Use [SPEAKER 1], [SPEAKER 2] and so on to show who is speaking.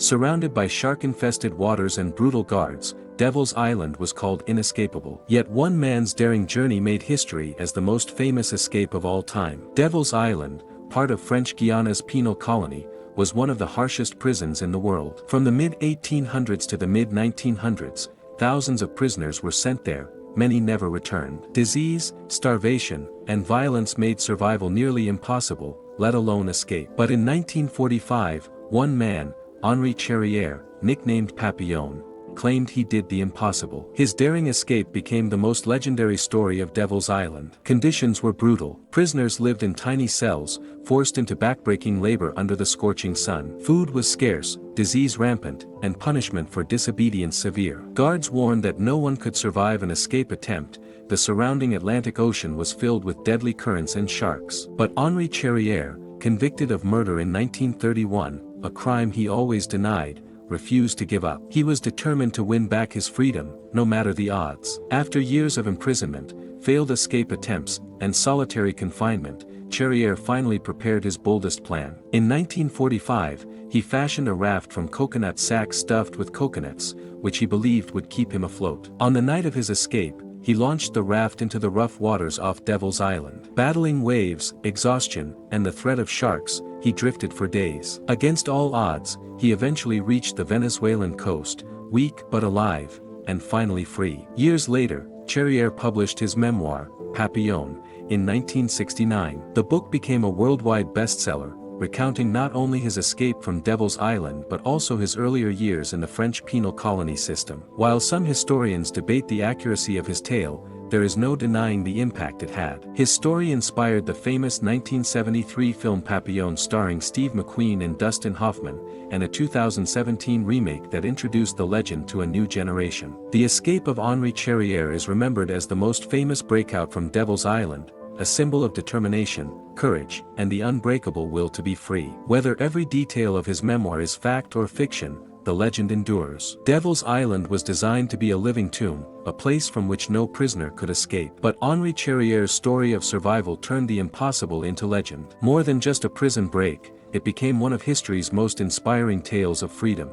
[SPEAKER 1] Surrounded by shark-infested waters and brutal guards, Devil's Island was called inescapable. Yet one man's daring journey made history as the most famous escape of all time. Devil's Island, part of French Guiana's penal colony, was one of the harshest prisons in the world. From the mid-1800s to the mid-1900s, thousands of prisoners were sent there, many never returned. Disease, starvation, and violence made survival nearly impossible, let alone escape. But in 1945, one man, Henri Charrière, nicknamed Papillon, claimed he did the impossible. His daring escape became the most legendary story of Devil's Island. Conditions were brutal. Prisoners lived in tiny cells, forced into backbreaking labor under the scorching sun. Food was scarce, disease rampant, and punishment for disobedience severe. Guards warned that no one could survive an escape attempt. The surrounding Atlantic Ocean was filled with deadly currents and sharks. But Henri Charrière, convicted of murder in 1931, a crime he always denied, refused to give up. He was determined to win back his freedom, no matter the odds. After years of imprisonment, failed escape attempts, and solitary confinement, Charrière finally prepared his boldest plan. In 1945, he fashioned a raft from coconut sacks stuffed with coconuts, which he believed would keep him afloat. On the night of his escape, he launched the raft into the rough waters off Devil's Island. Battling waves, exhaustion, and the threat of sharks, he drifted for days. Against all odds, he eventually reached the Venezuelan coast, weak but alive, and finally free. Years later, Charrière published his memoir, Papillon, in 1969. The book became a worldwide bestseller, recounting not only his escape from Devil's Island but also his earlier years in the French penal colony system. While some historians debate the accuracy of his tale, there is no denying the impact it had. His story inspired the famous 1973 film Papillon starring Steve McQueen and Dustin Hoffman, and a 2017 remake that introduced the legend to a new generation. The escape of Henri Charrière is remembered as the most famous breakout from Devil's Island, a symbol of determination, courage, and the unbreakable will to be free. Whether every detail of his memoir is fact or fiction, the legend endures. Devil's Island was designed to be a living tomb, a place from which no prisoner could escape. But Henri Charrière's story of survival turned the impossible into legend. More than just a prison break, it became one of history's most inspiring tales of freedom.